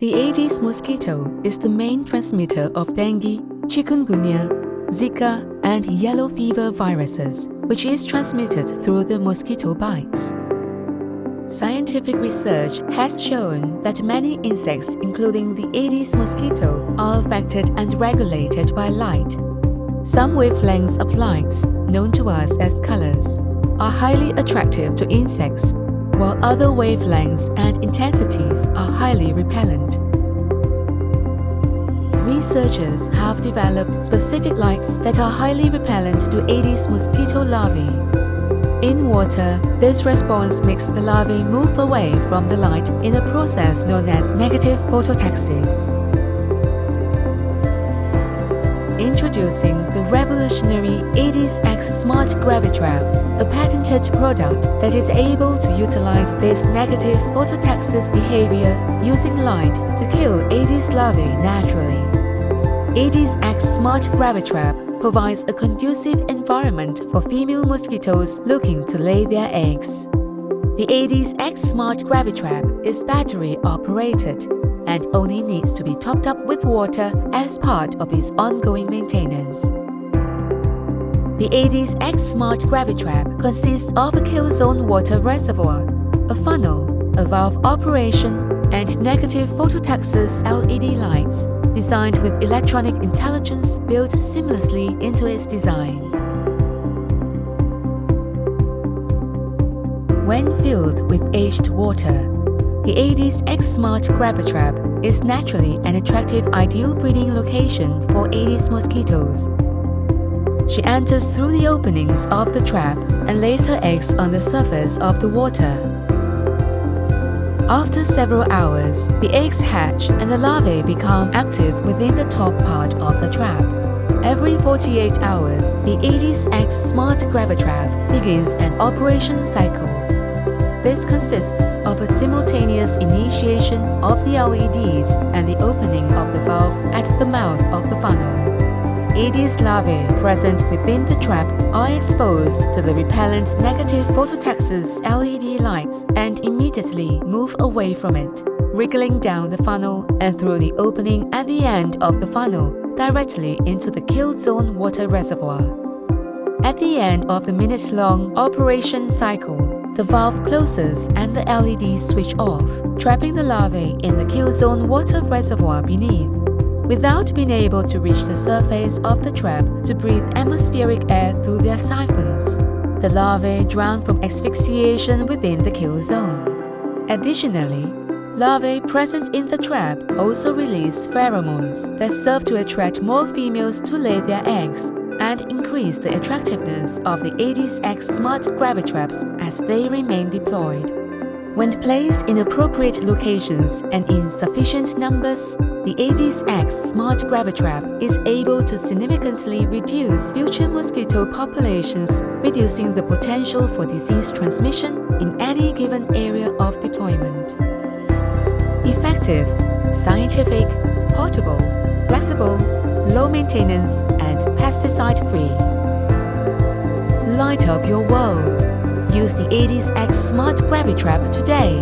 The Aedes mosquito is the main transmitter of dengue, chikungunya, Zika, and yellow fever viruses, which is transmitted through the mosquito bites. Scientific research has shown that many insects, including the Aedes mosquito, are affected and regulated by light. Some wavelengths of light, known to us as colors, are highly attractive to insects, while other wavelengths and intensities are highly repellent. Researchers have developed specific lights that are highly repellent to Aedes mosquito larvae. In water, this response makes the larvae move away from the light in a process known as negative phototactic. Introducing the revolutionary AedesX Smart Gravitrap, a patented product that is able to utilize this negative phototactic behavior using light to kill Aedes larvae naturally. AedesX Smart Gravitrap provides a conducive environment for female mosquitoes looking to lay their eggs. The AedesX Smart Gravitrap is battery-operated and only needs to be topped up with water as part of its ongoing maintenance. The AedesX Smart Gravitrap consists of a kill zone water reservoir, a funnel, a valve operation, and negative phototactic LED lights designed with electronic intelligence built seamlessly into its design. When filled with aged water, the AedesX Smart Gravitrap is naturally an attractive ideal breeding location for Aedes mosquitoes. She enters through the openings of the trap and lays her eggs on the surface of the water. After several hours, the eggs hatch and the larvae become active within the top part of the trap. Every 48 hours, the AedesX Smart Gravitrap begins an operation cycle. This consists of a simultaneous initiation of the LEDs and the opening of the valve at the mouth of the funnel. Aedes larvae present within the trap are exposed to the repellent negative phototactic LED lights and immediately move away from it, wriggling down the funnel and through the opening at the end of the funnel directly into the kill zone water reservoir. At the end of the minute-long operation cycle, the valve closes and the LEDs switch off, trapping the larvae in the kill zone water reservoir beneath. Without being able to reach the surface of the trap to breathe atmospheric air through their siphons, the larvae drown from asphyxiation within the kill zone. Additionally, larvae present in the trap also release pheromones that serve to attract more females to lay their eggs and increase the attractiveness of the AedesX Smart Gravitraps as they remain deployed. When placed in appropriate locations and in sufficient numbers, the AedesX Smart Gravitrap is able to significantly reduce future mosquito populations, reducing the potential for disease transmission in any given area of deployment. Effective, scientific, portable, flexible, low maintenance, and pesticide-free. Light up your world. Use the AedesX Smart Gravitrap today.